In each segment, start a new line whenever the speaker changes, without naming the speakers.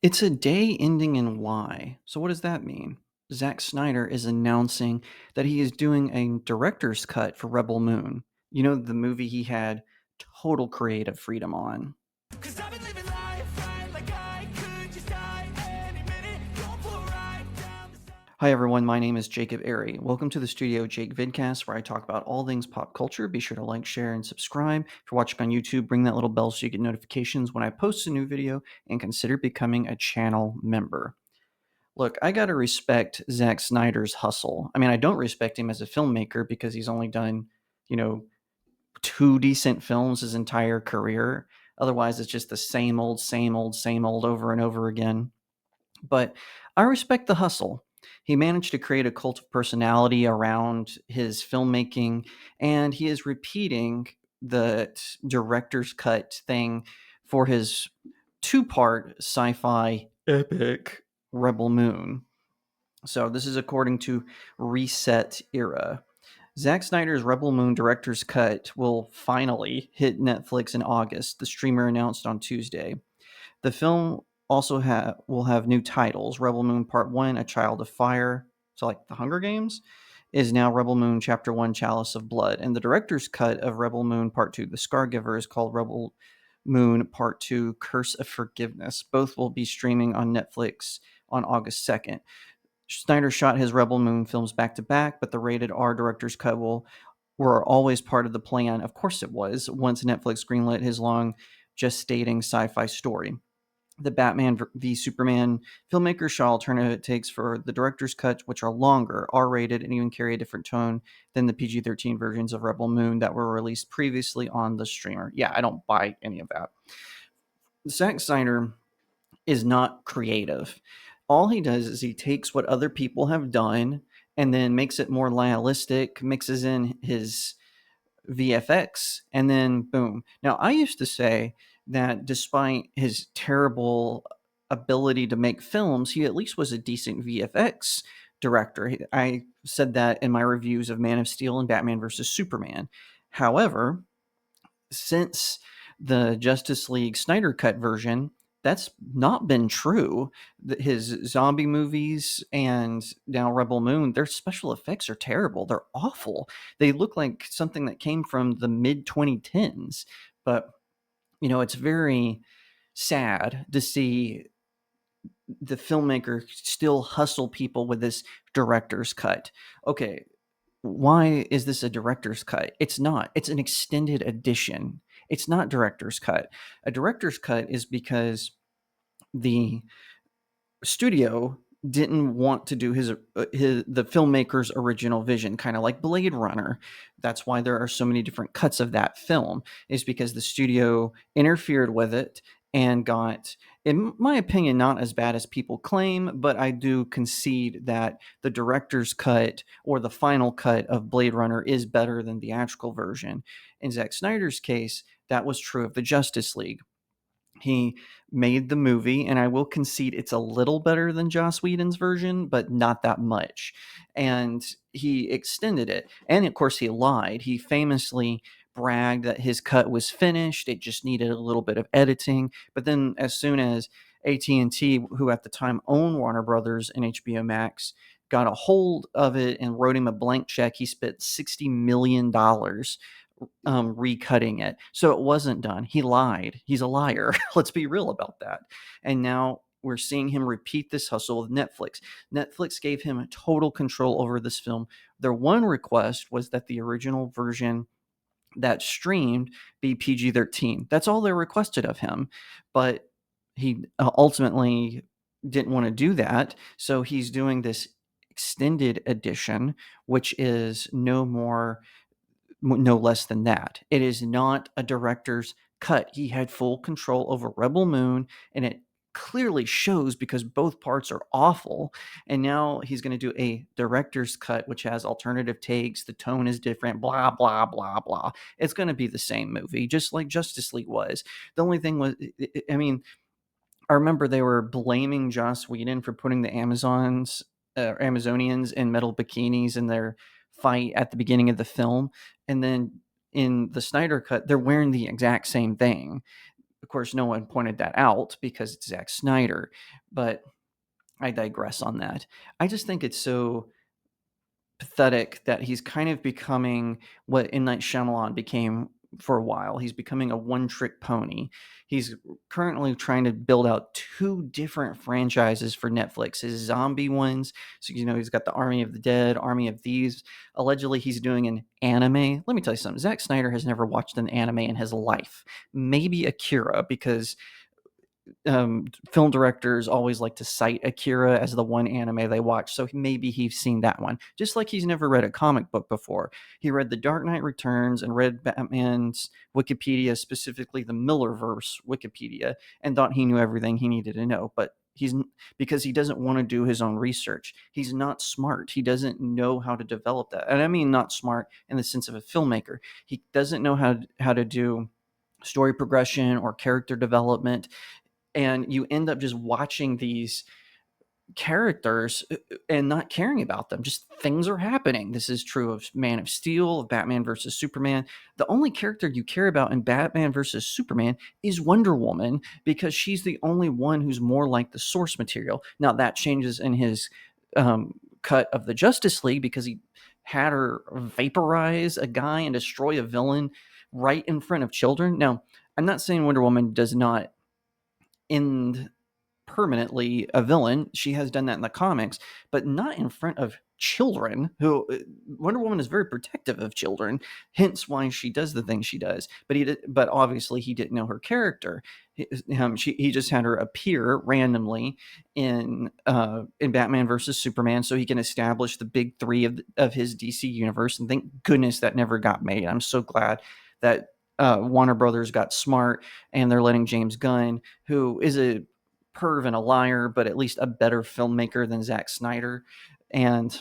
It's a day ending in Y. So what does that mean? Zack Snyder is announcing that he is doing a director's cut for Rebel Moon. You know, the movie he had total creative freedom on.
Cause I've been living life right like I could just die any minute. Don't pull right down the side.
Hi everyone, my name is Jacob Airy. Welcome to the StudioJake vidcast where I talk about all things pop culture. Be sure to like, share, and subscribe. If you're watching on YouTube, ring that little bell so you get notifications when I post a new video, and consider becoming a channel member. Look, I gotta respect Zack Snyder's hustle. I mean, I don't respect him as a filmmaker because he's only done, you know, two decent films his entire career. Otherwise, it's just the same old, same old, same old over and over again. But I respect the hustle. He managed to create a cult of personality around his filmmaking, and he is repeating the director's cut thing for his two-part sci-fi epic Rebel Moon. So this is according to Reset Era. Zack Snyder's Rebel Moon director's cut will finally hit Netflix in August, the streamer announced on Tuesday. The film also will have new titles. Rebel Moon Part 1, A Child of Fire, so like the Hunger Games, is now Rebel Moon Chapter 1, Chalice of Blood. And the director's cut of Rebel Moon Part 2, The Scargiver, is called Rebel Moon Part 2, Curse of Forgiveness. Both will be streaming on Netflix on August 2nd. Snyder shot his Rebel Moon films back to back, but the rated R director's cut were always part of the plan. Of course it was, once Netflix greenlit his long gestating sci-fi story. The Batman v Superman filmmakers shot alternative takes for the director's cut, which are longer, R-rated, and even carry a different tone than the PG-13 versions of Rebel Moon that were released previously on the streamer. Yeah, I don't buy any of that. Zack Snyder is not creative. All he does is he takes what other people have done and then makes it more realistic, mixes in his VFX, and then boom. Now, I used to say that despite his terrible ability to make films, he at least was a decent VFX director. I said that in my reviews of Man of Steel and Batman vs. Superman. However, since the Justice League Snyder Cut version, that's not been true. His zombie movies and now Rebel Moon, their special effects are terrible. They're awful. They look like something that came from the mid 2010s. But, it's very sad to see the filmmaker still hustle people with this director's cut. Okay, why is this a director's cut? It's not. It's an extended edition. It's not director's cut. A director's cut is because the studio didn't want to do the filmmaker's original vision, kind of like Blade Runner. That's why there are so many different cuts of that film, is because the studio interfered with it and got, in my opinion, not as bad as people claim, but I do concede that the director's cut or the final cut of Blade Runner is better than the theatrical version. In Zack Snyder's case, that was true of the Justice League. He made the movie, and I will concede it's a little better than Joss Whedon's version, but not that much. And he extended it. And of course, he lied. He famously bragged that his cut was finished. It just needed a little bit of editing. But then as soon as AT&T, who at the time owned Warner Brothers and HBO Max, got a hold of it and wrote him a blank check, he spent $60 million recutting it. So it wasn't done. He lied. He's a liar. Let's be real about that. And now we're seeing him repeat this hustle with Netflix. Netflix gave him total control over this film. Their one request was that the original version that streamed be PG-13. That's all they requested of him. But he ultimately didn't want to do that. So he's doing this extended edition, which is no less than that. It is not a director's cut. He had full control over Rebel Moon, and it clearly shows because both parts are awful. And now he's going to do a director's cut, which has alternative takes. The tone is different, blah, blah, blah, blah. It's going to be the same movie, just like Justice League was. The only thing was, I mean, I remember they were blaming Joss Whedon for putting the Amazonians in metal bikinis in their fight at the beginning of the film, and then in the Snyder cut, they're wearing the exact same thing. of course, no one pointed that out because it's Zack Snyder, but I digress on that. I just think it's so pathetic that he's kind of becoming what M. Night Shyamalan became for a while. He's becoming a one-trick pony. He's currently trying to build out 2 different franchises for Netflix, his zombie ones. So, he's got the Army of the Dead, Army of Thieves. Allegedly, he's doing an anime. Let me tell you something. Zack Snyder has never watched an anime in his life. Maybe Akira, because film directors always like to cite Akira as the one anime they watch, so maybe he's seen that one. Just like he's never read a comic book before. He read The Dark Knight Returns and read Batman's Wikipedia, specifically the Millerverse Wikipedia, and thought he knew everything he needed to know. But because he doesn't want to do his own research. He's not smart. He doesn't know how to develop that. And I mean not smart in the sense of a filmmaker. He doesn't know how to do story progression or character development, and you end up just watching these characters and not caring about them. Just things are happening. This is true of Man of Steel, of Batman versus Superman. The only character you care about in Batman versus Superman is Wonder Woman, because she's the only one who's more like the source material. Now that changes in his cut of the Justice League, because he had her vaporize a guy and destroy a villain right in front of children. Now, I'm not saying Wonder Woman does not end permanently a villain. She has done that in the comics, but not in front of children. Who Wonder Woman is very protective of children, hence why she does the things she does. But obviously he didn't know her character. He just had her appear randomly in Batman versus Superman, so he can establish the big three of his DC universe. And thank goodness that never got made. I'm so glad that Warner Brothers got smart and they're letting James Gunn, who is a perv and a liar, but at least a better filmmaker than Zack Snyder. And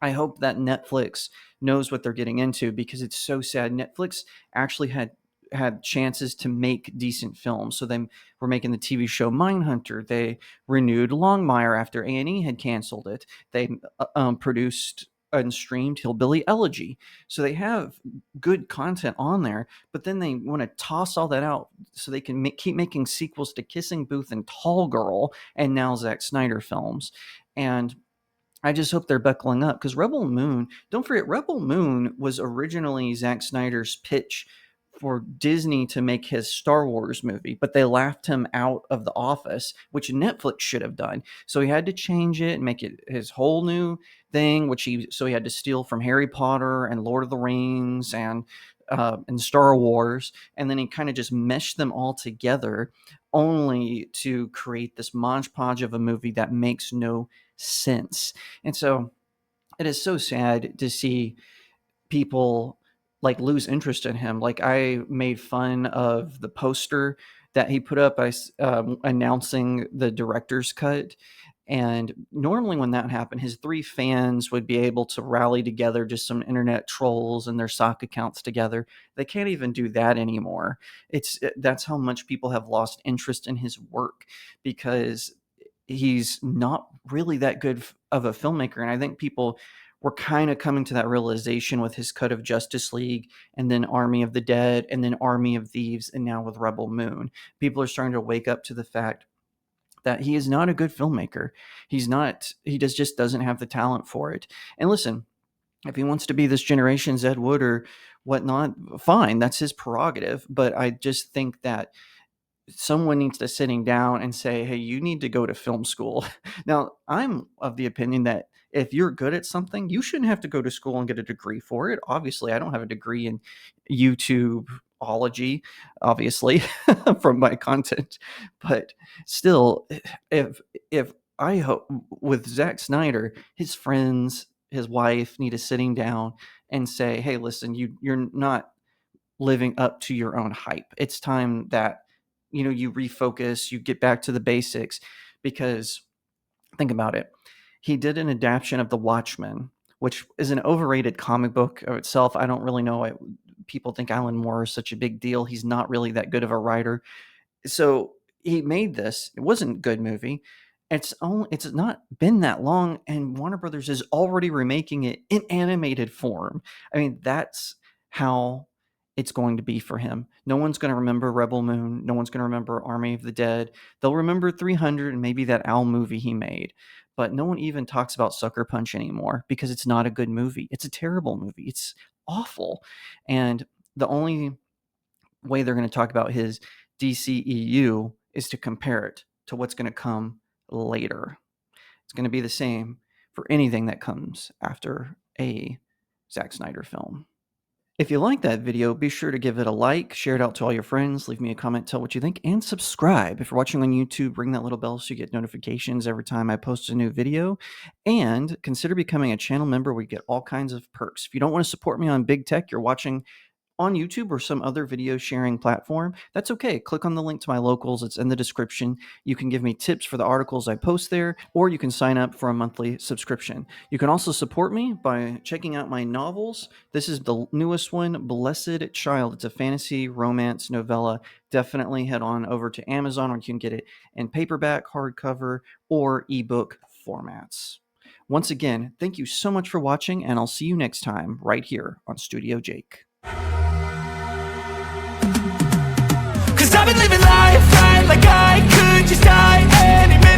I hope that Netflix knows what they're getting into, because it's so sad. Netflix actually had chances to make decent films. So they were making the TV show Mindhunter. They renewed Longmire after A&E had canceled it. They produced and streamed Hillbilly Elegy. So they have good content on there, but then they want to toss all that out so they can keep making sequels to Kissing Booth and Tall Girl and now Zack Snyder films. And I just hope they're buckling up, because Rebel Moon, don't forget, Rebel Moon was originally Zack Snyder's pitch for Disney to make his Star Wars movie, but they laughed him out of the office, which Netflix should have done. So he had to change it and make it his whole new thing, so he had to steal from Harry Potter and Lord of the Rings and Star Wars, and then he kind of just meshed them all together, only to create this modge of a movie that makes no sense. And so it is so sad to see people like lose interest in him. Like, I made fun of the poster that he put up announcing the director's cut. And normally when that happened, his 3 fans would be able to rally together, just some internet trolls and their sock accounts together. They can't even do that anymore. That's how much people have lost interest in his work, because he's not really that good of a filmmaker. And I think people were kind of coming to that realization with his cut of Justice League, and then Army of the Dead, and then Army of Thieves, and now with Rebel Moon. People are starting to wake up to the fact that he is not a good filmmaker. He just doesn't have the talent for it. And listen, if he wants to be this generation's Ed Wood or whatnot, fine, that's his prerogative. But I just think that someone needs to sitting down and say, hey, you need to go to film school. Now, I'm of the opinion that if you're good at something, you shouldn't have to go to school and get a degree for it. Obviously, I don't have a degree in YouTubeology, obviously, from my content. But still, if I hope with Zack Snyder, his friends, his wife need to sitting down and say, hey, listen, you're not living up to your own hype. It's time that you refocus, you get back to the basics, because think about it. He did an adaptation of The Watchmen, which is an overrated comic book of itself. I don't really know why people think Alan Moore is such a big deal. He's not really that good of a writer. So he made this. It wasn't a good movie. It's not been that long, and Warner Brothers is already remaking it in animated form. I mean, that's how it's going to be for him. No one's going to remember Rebel Moon. No one's going to remember Army of the Dead. They'll remember 300 and maybe that Owl movie he made. But no one even talks about Sucker Punch anymore because it's not a good movie. It's a terrible movie. It's awful. And the only way they're going to talk about his DCEU is to compare it to what's going to come later. It's going to be the same for anything that comes after a Zack Snyder film. If you like that video, be sure to give it a like, share it out to all your friends, leave me a comment, tell what you think, and subscribe. If you're watching on YouTube, ring that little bell so you get notifications every time I post a new video. And consider becoming a channel member where you get all kinds of perks. If you don't want to support me on big tech, you're watching on YouTube or some other video sharing platform, that's okay. Click on the link to my locals. It's in the description. You can give me tips for the articles I post there, or you can sign up for a monthly subscription. You can also support me by checking out my novels. This is the newest one, Blessed Child. It's a fantasy romance novella. Definitely head on over to Amazon where you can get it in paperback, hardcover, or ebook formats. Once again, thank you so much for watching, and I'll see you next time right here on StudioJake.
Cause I've been living life right like I could just die any minute.